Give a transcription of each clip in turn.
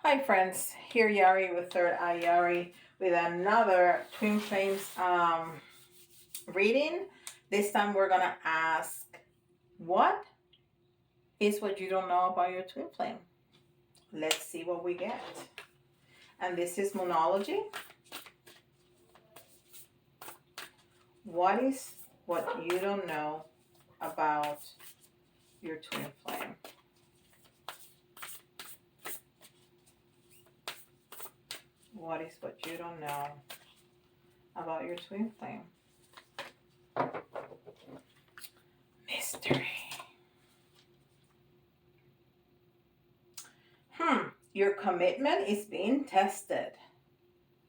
Hi friends, here Yari with Third Eye Yari with another Twin Flames reading. This time we're gonna ask, what is what you don't know about your twin flame? Let's see what we get. And this is Moonology. What is what you don't know about your twin flame? What is what you don't know about your twin flame? Mystery. Your commitment is being tested.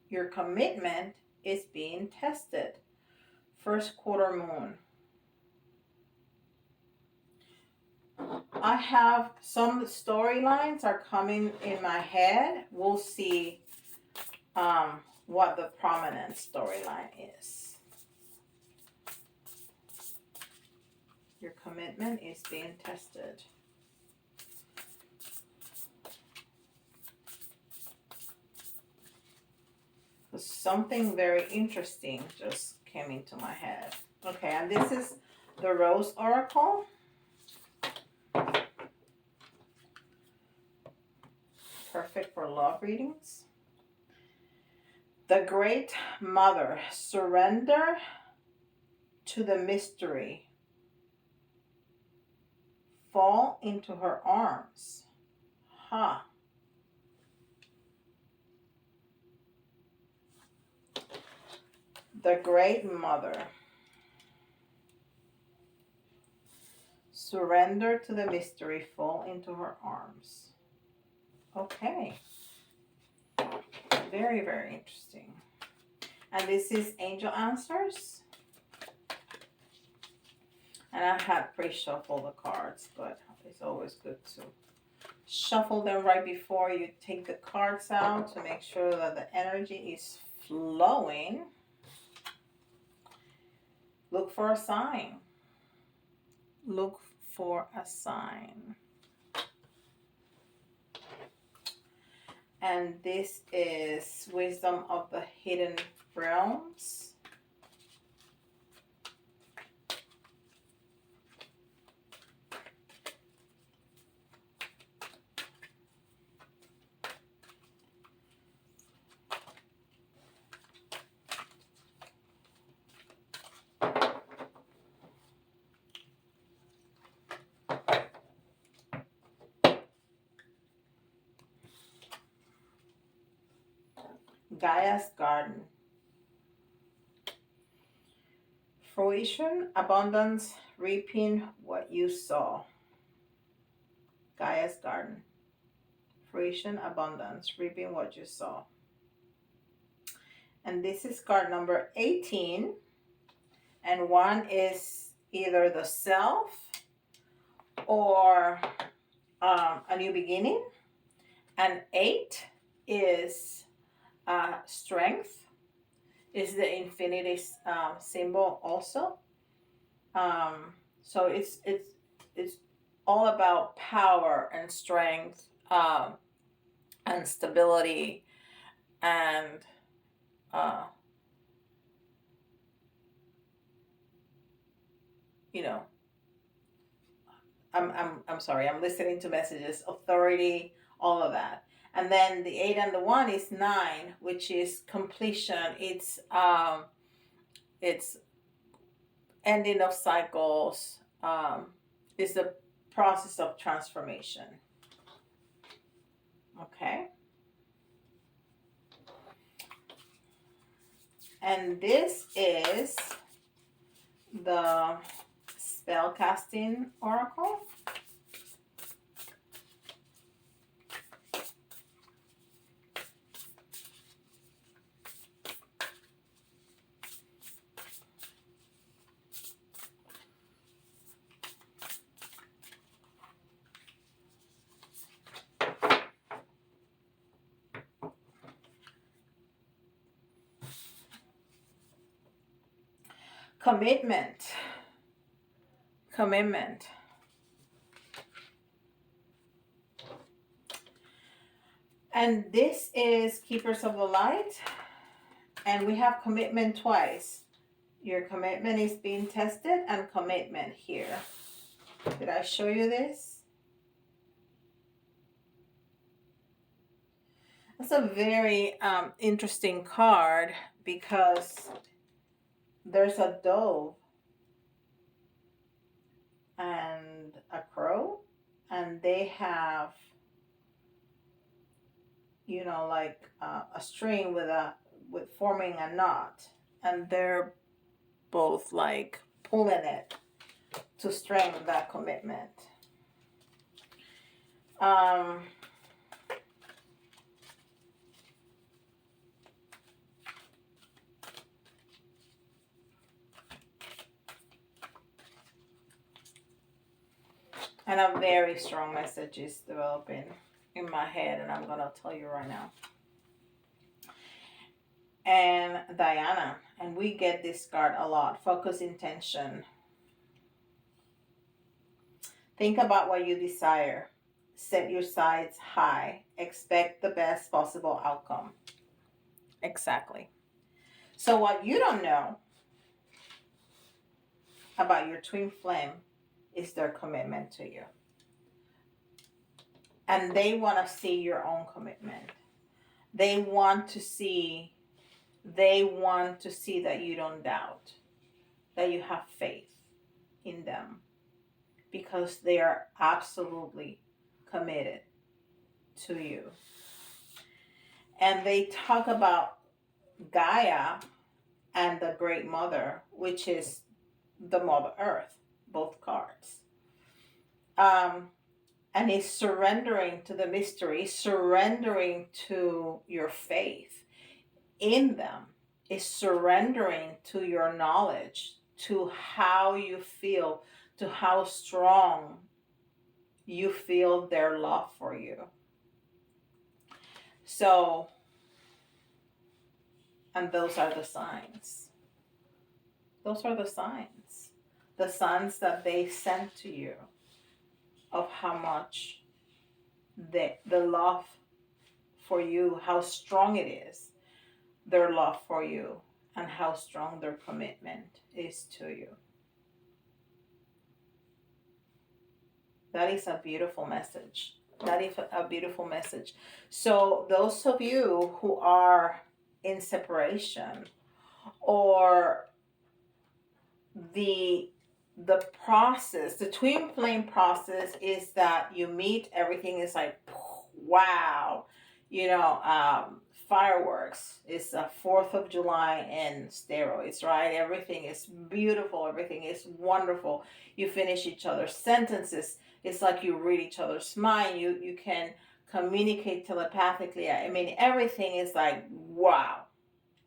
Your commitment is being tested. First quarter moon. I have some storylines are coming in my head. We'll see what the prominent storyline is. Your commitment is being tested. Something very interesting just came into my head. Okay, and this is the Rose Oracle. Perfect for love readings. The Great Mother, surrender to the mystery. Fall into her arms. Huh. The Great Mother. Surrender to the mystery. Fall into her arms. Okay. Very, very interesting. And this is Angel Answers. And I had pre-shuffled the cards, but it's always good to shuffle them right before you take the cards out to make sure that the energy is flowing. Look for a sign. Look for a sign. And this is Wisdom of the Hidden Realms. Gaia's Garden. Fruition, abundance, reaping what you sow. Gaia's Garden. Fruition, abundance, reaping what you sow. And this is card number 18. And 1 is either the self or a new beginning. And 8 is strength. Is the infinity symbol also. So it's all about power and strength and stability and you know, I'm sorry, I'm listening to messages, authority, all of that. And then the 8 and the 1 is 9, which is completion. It's ending of cycles. It's the process of transformation. Okay. And this is the Spellcasting Oracle. Commitment. And this is Keepers of the Light. And we have commitment twice. Your commitment is being tested and commitment here. Did I show you this? That's a very interesting card because there's a dove and a crow, and they have, you know, like a string with forming a knot, and they're both like pulling it to strengthen that commitment. And a very strong message is developing in my head, and I'm going to tell you right now. And Diana, and we get this card a lot. Focus intention. Think about what you desire. Set your sights high. Expect the best possible outcome. Exactly. So what you don't know about your twin flame is their commitment to you. And they want to see your own commitment. They want to see that you don't doubt, that you have faith in them, because they are absolutely committed to you. And they talk about Gaia and the Great Mother, which is the Mother Earth, both cards. And is surrendering to the mystery, surrendering to your faith in them, is surrendering to your knowledge, to how you feel, to how strong you feel their love for you. So, and those are the signs. Those are the signs. The signs that they sent to you of how much the love for you, how strong it is, their love for you, and how strong their commitment is to you. That is a beautiful message. That is a beautiful message. So those of you who are in separation, or the process, the twin flame process is that you meet, everything is like, wow, you know, fireworks. It's the 4th of July in steroids, right? Everything is beautiful. Everything is wonderful. You finish each other's sentences. It's like you read each other's mind. You can communicate telepathically. I mean, everything is like, wow.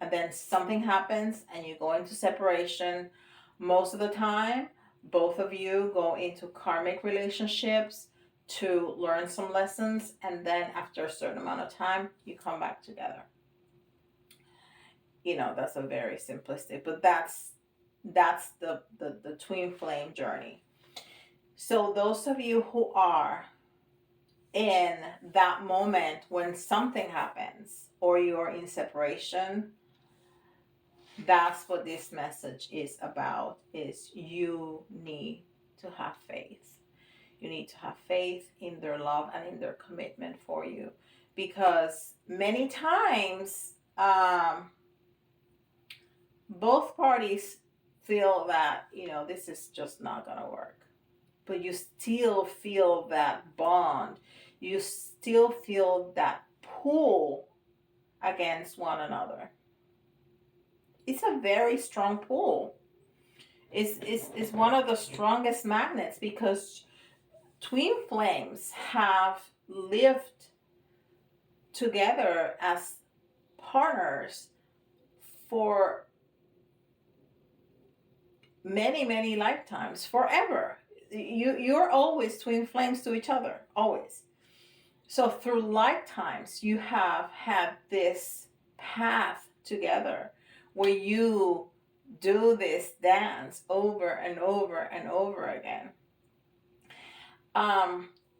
And then something happens and you go into separation. Most of the time, both of you go into karmic relationships to learn some lessons, and then after a certain amount of time, you come back together. You know, that's a very simplistic, but that's the twin flame journey. So those of you who are in that moment when something happens or you're in separation, that's what this message is about, is you need to have faith. You need to have faith in their love and in their commitment for you. Because many times, both parties feel that, you know, this is just not going to work. But you still feel that bond. You still feel that pull against one another. It's a very strong pull. It's one of the strongest magnets, because twin flames have lived together as partners for many, many lifetimes, forever. You're always twin flames to each other, always. So through lifetimes, you have had this path together where you do this dance over and over and over again.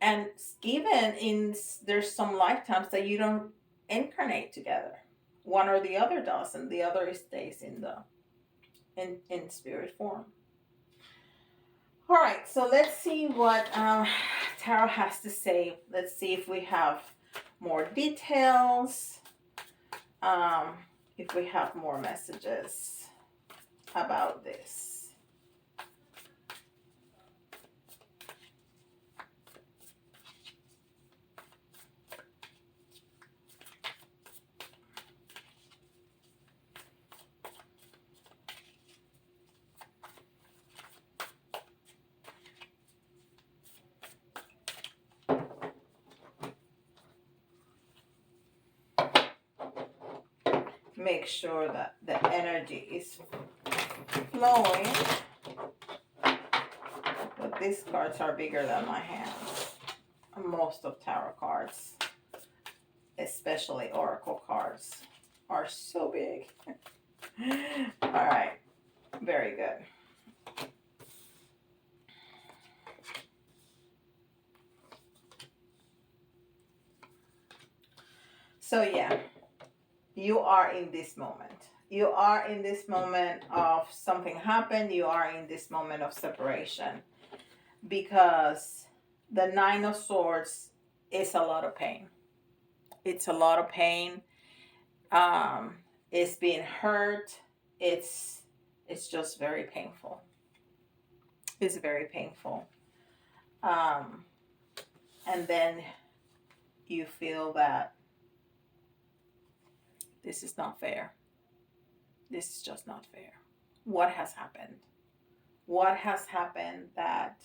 And even there's some lifetimes that you don't incarnate together. One or the other does, and the other stays in spirit form. All right, so let's see what Tarot has to say. Let's see if we have more details, if we have more messages about this. Make sure that the energy is flowing. But these cards are bigger than my hands. Most of tarot cards, especially oracle cards, are so big. All right, very good. So yeah, you are in this moment. You are in this moment of something happened. You are in this moment of separation, because the Nine of Swords is a lot of pain. It's a lot of pain. It's being hurt. It's just very painful. It's very painful. And then you feel that this is not fair. This is just not fair. What has happened? What has happened that,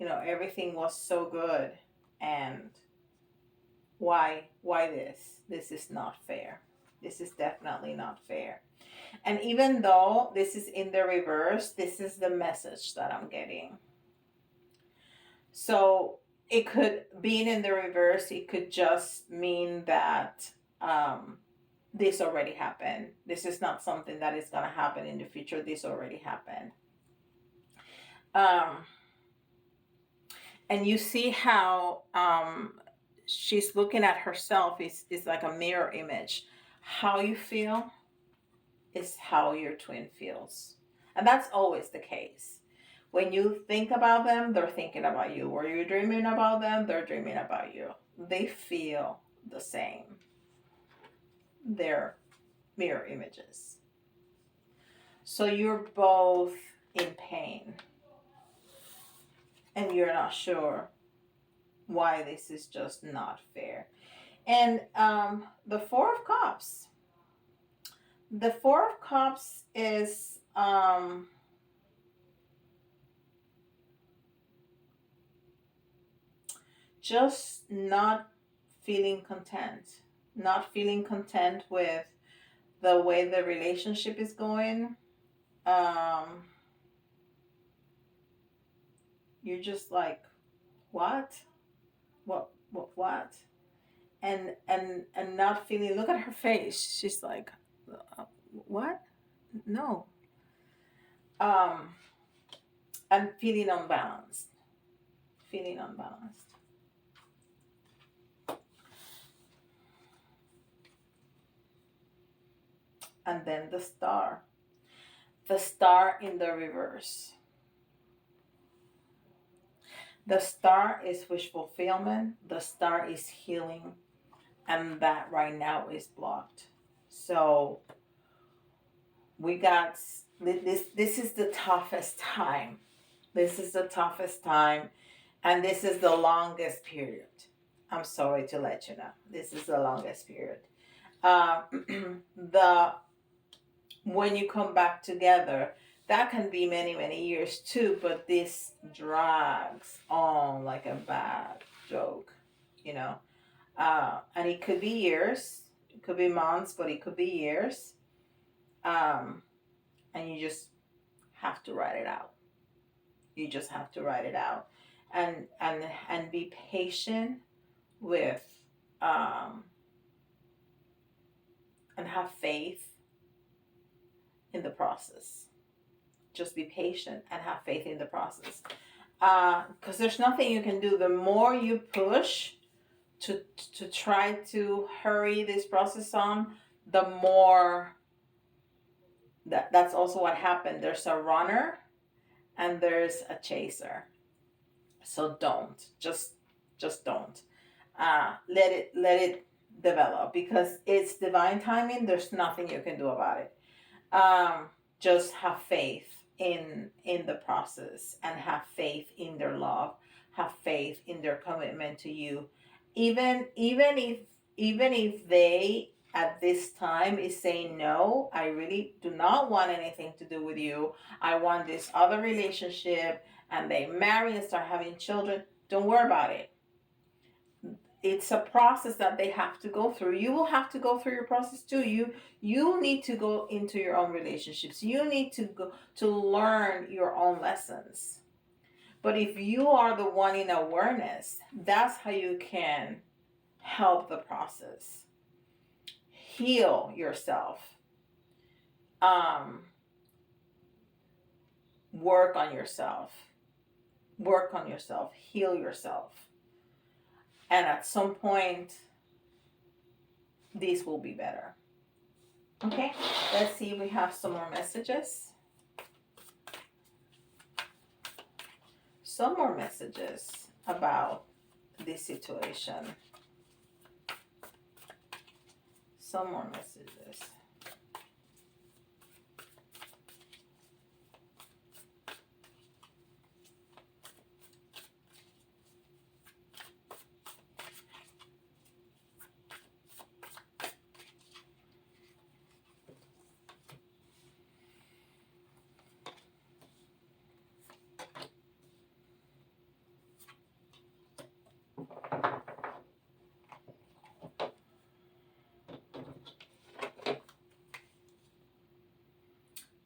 everything was so good, and why this? This is not fair. This is definitely not fair. And even though this is in the reverse, this is the message that I'm getting. So it could, being in the reverse, it could just mean that this already happened. This is not something that is going to happen in the future. This already happened. And you see how she's looking at herself. It's like a mirror image. How you feel is how your twin feels. And that's always the case. When you think about them, they're thinking about you. Or you're dreaming about them, they're dreaming about you. They feel the same. They're mirror images. So you're both in pain. And you're not sure why this is just not fair. And the Four of Cups. The Four of Cups is just not feeling content. Not feeling content with the way the relationship is going. You're just like, what? What? And not feeling, look at her face. She's like, what? No. And feeling unbalanced. Feeling unbalanced. And then the Star. The Star in the reverse. The Star is wish fulfillment. The Star is healing. And that right now is blocked. So we got this. This is the toughest time. This is the toughest time. And this is the longest period. I'm sorry to let you know. This is the longest period. When you come back together, that can be many, many years too, but this drags on like a bad joke, and it could be years, it could be months, but it could be years. And you just have to write it out. You just have to write it out, and be patient with, and have faith in the process. just be patient and have faith in the process. Because there's nothing you can do. The more you push to try to hurry this process on, the more that's also what happened. There's a runner and there's a chaser. So don't just don't let it develop, because it's divine timing. There's nothing you can do about it. Just have faith in the process, and have faith in their love, have faith in their commitment to you, even if they at this time is saying, no, I really do not want anything to do with you, I want this other relationship, and they marry and start having children. Don't worry about it. It's a process that they have to go through. You will have to go through your process too. You need to go into your own relationships. You need to go to learn your own lessons. But if you are the one in awareness, that's how you can help the process. Heal yourself. Work on yourself. Heal yourself. And at some point, this will be better. Okay, let's see if we have some more messages. Some more messages about this situation. Some more messages.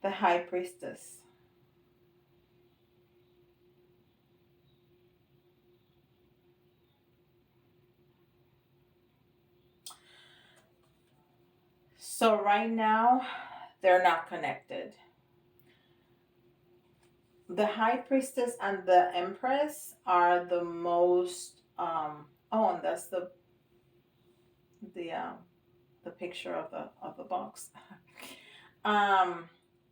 The High Priestess. So right now, they're not connected. The High Priestess and the Empress are the most, and that's the picture of the box.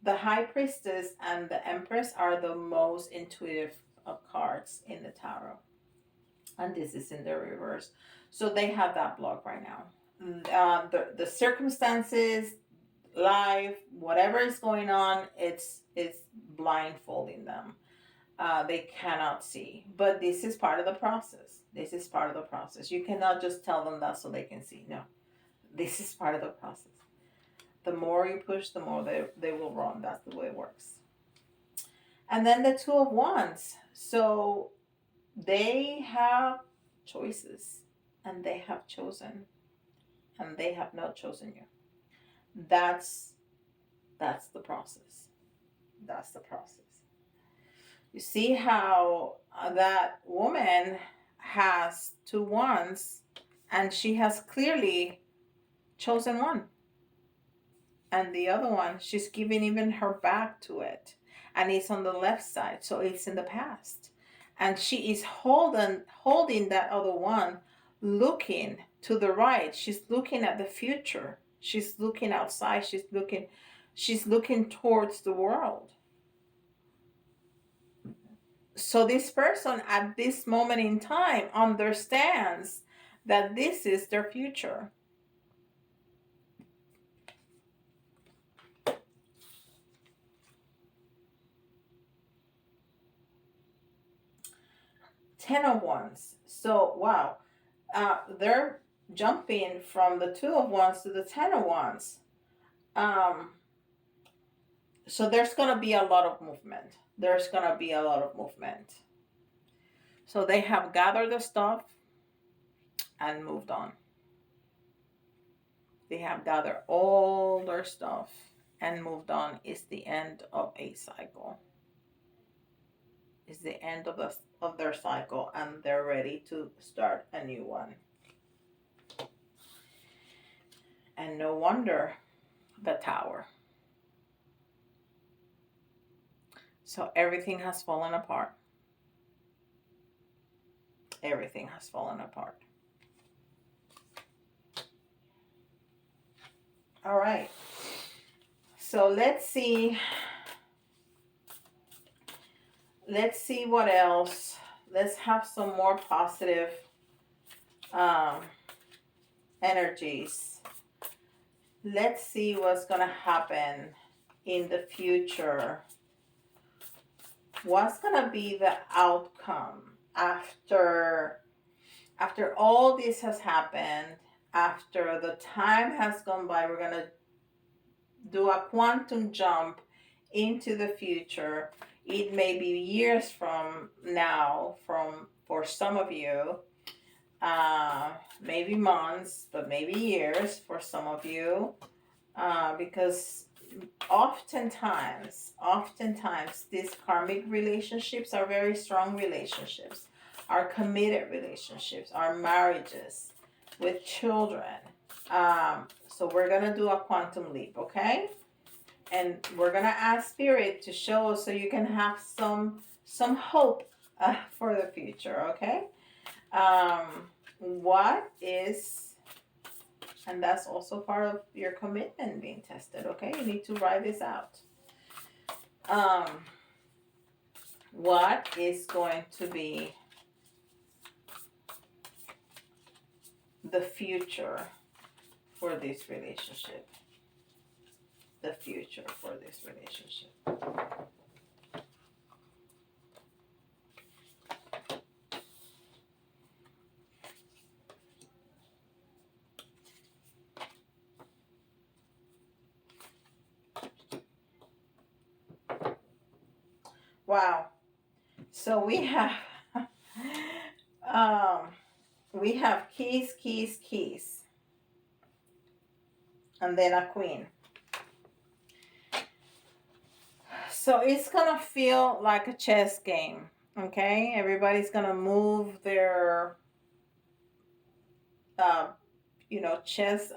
The High Priestess and the Empress are the most intuitive cards in the tarot. And this is in the reverse. So they have that block right now. The circumstances, life, whatever is going on, it's blindfolding them. They cannot see. But this is part of the process. You cannot just tell them that so they can see. No. This is part of the process. The more you push, the more they will run. That's the way it works. And then the Two of Wands. So they have choices, and they have chosen, and they have not chosen you. That's the process. That's the process. You see how that woman has two wands, and she has clearly chosen one. And the other one, she's giving even her back to it. And it's on the left side, so it's in the past. And she is holding that other one, looking to the right. She's looking at the future. She's looking outside. She's looking towards the world. So this person at this moment in time understands that this is their future. Ten of Wands. So, wow. They're jumping from the Two of Wands to the Ten of Wands. So there's going to be a lot of movement. So they have gathered the stuff and moved on. They have gathered all their stuff and moved on. It's the end of a cycle. It's the end of their cycle, and they're ready to start a new one. And no wonder the Tower. So everything has fallen apart. Everything has fallen apart. All right. So let's see. Let's see what else. Let's have some more positive energies. Let's see what's going to happen in the future. What's going to be the outcome after all this has happened, after the time has gone by? We're going to do a quantum jump into the future. It may be years from now, for some of you, maybe months, but maybe years for some of you, because oftentimes these karmic relationships are very strong relationships, are committed relationships, are marriages with children. So we're gonna do a quantum leap, okay? And we're gonna ask Spirit to show us so you can have some hope for the future, okay? What is, and that's also part of your commitment being tested, okay? You need to write this out. What is going to be the future for this relationship? The future for this relationship. Wow. So we have keys, keys, keys. And then a queen. So it's gonna feel like a chess game. Okay? Everybody's gonna move their chess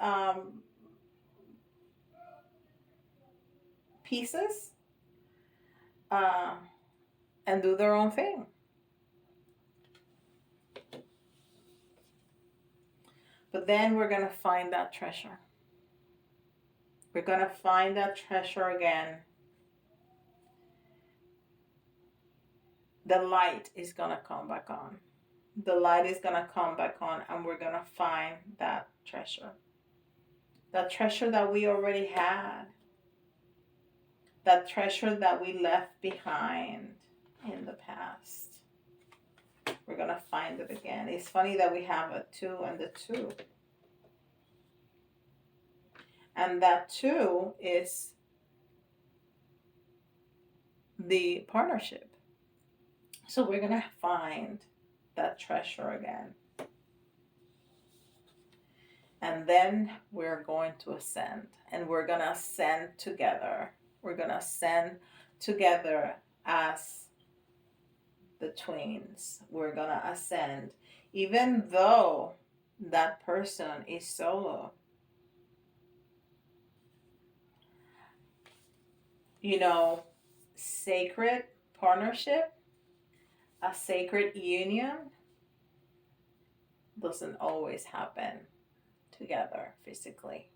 pieces and do their own thing. But then we're going to find that treasure. We're going to find that treasure again. The light is going to come back on. The light is going to come back on, and we're going to find that treasure. That treasure that we already had. That treasure that we left behind in the past. We're going to find it again. It's funny that we have a 2 and the 2. And that 2 is the partnership. So we're going to find that treasure again. And then we're going to ascend. And we're going to ascend together. We're going to ascend together as the twins. We're going to ascend. Even though that person is solo. You know, sacred partnership, a sacred union doesn't always happen together physically.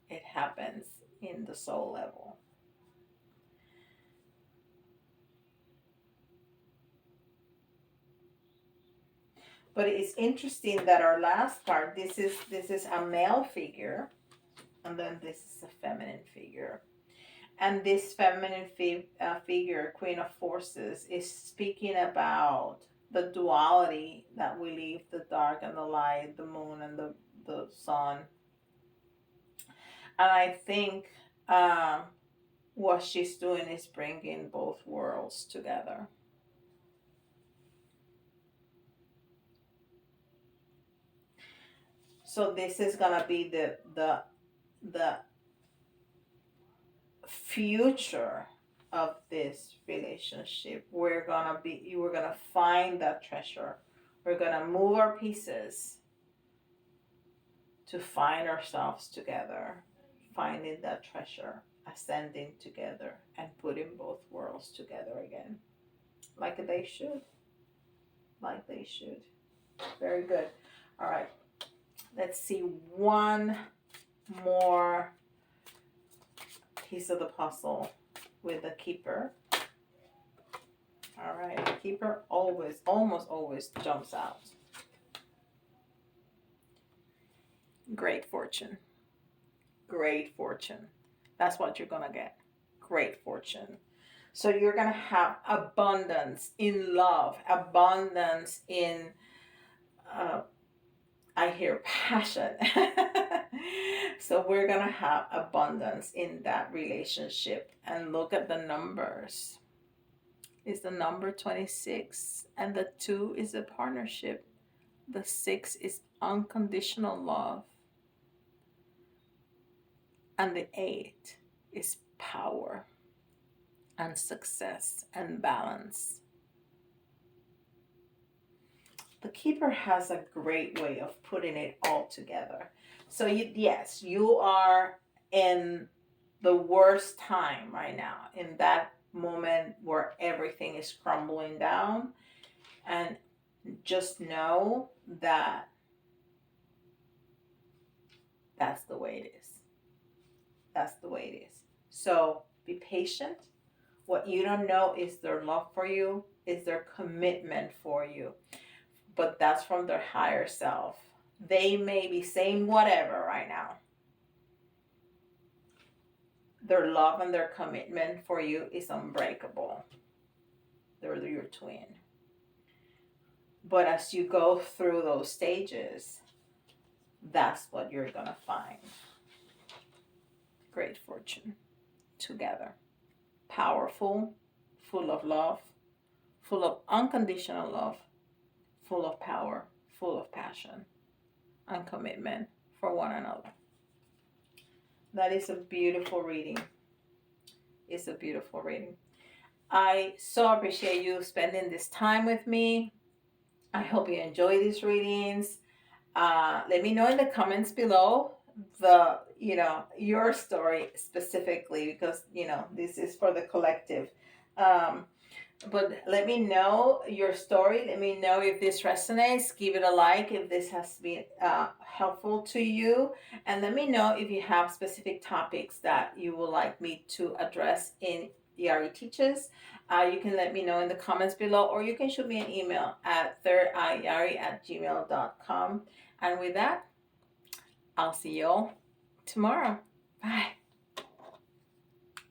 It happens in the soul level. But it's interesting that our last card, this is a male figure, and then this is a feminine figure. And this feminine figure, Queen of Forces, is speaking about the duality that we leave, the dark and the light, the moon and the sun. And I think what she's doing is bringing both worlds together. So this is gonna be the future of this relationship. We're gonna find that treasure. We're gonna move our pieces to find ourselves together, finding that treasure ascending together and putting both worlds together again. Like they should. Like they should. Very good. All right. Let's see one more piece of the puzzle with the Keeper. All right. The Keeper almost always jumps out. Great fortune. Great fortune. That's what you're going to get. Great fortune. So you're going to have abundance in love, abundance in, I hear passion. So we're going to have abundance in that relationship. And look at the numbers. It's the number 26. And the 2 is a partnership. The 6 is unconditional love. And the 8 is power and success and balance. The Keeper has a great way of putting it all together. So yes, you are in the worst time right now, in that moment where everything is crumbling down. And just know that that's the way it is. That's the way it is. So be patient. What you don't know is their love for you, is their commitment for you. But that's from their higher self. They may be saying whatever right now. Their love and their commitment for you is unbreakable. They're your twin. But as you go through those stages, that's what you're going to find. Great fortune. Together. Powerful, full of love, full of unconditional love, full of power, full of passion and commitment for one another. That is a beautiful reading. It's a beautiful reading. I so appreciate you spending this time with me. I hope you enjoy these readings. Let me know in the comments below your story specifically, because this is for the collective. But let me know your story. Let me know if this resonates. Give it a like if this has been helpful to you. And let me know if you have specific topics that you would like me to address in Yari Teaches. You can let me know in the comments below, or you can shoot me an email at thirdeyeyari@gmail.com. And with that, I'll see you all tomorrow. Bye.